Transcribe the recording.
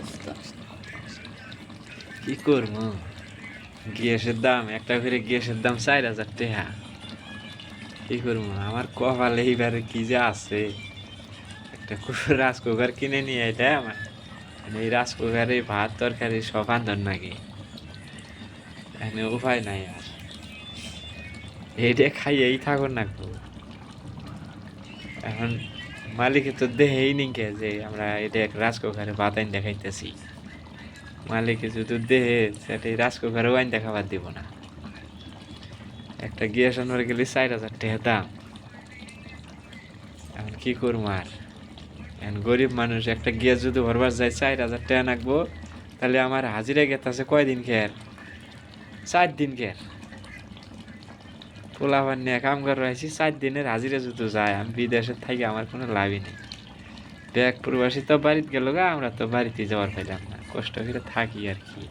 অবস্থা। কি করবো? গ্যাসের দাম, একটা করে গ্যাসের দাম 4,000 টাকা। কি করবো? আমার কপালে এইবারে কি যে আছে, একটা রাজ কুকার কিনে নিয়ে এটা আমার, মানে এই রাজ কুকারে ভাত তরকারি সব আন্ধন নাকি, এখানে উপায় নাই আর, এইটা খাইয়েই থাকুন না গো। এখন মালিকে তো দেহেই নিকে যে আমরা এটা রাজ কুকারে ভাত আইন দেখাইতেছি, মালিকে যদি দেহে সেটা রাজ কুকারেও আইন দেখাবার দিব না। একটা গ্যাস আনবার গেলে 4,000 টাকা দাম। এখন কি করবো আর? এখন গরিব মানুষ একটা গ্যাস যদি ভরবার যায় 4,000 টাকা নাকবো, তাহলে আমার হাজিরা গেতাছে কয়দিন খের? 4 দিন খের। পোলাপান নিয়ে কাম করে আছি, 4 দিনের হাজিরা যদি যায়, আমি বিদেশে থাকি আমার কোনো লাভই নেই। দেখ প্রবাসী তো বাড়িতে গেল গা, আমরা তো বাড়িতে যাওয়ার পাইলাম না, কষ্ট করে থাকি আর কি।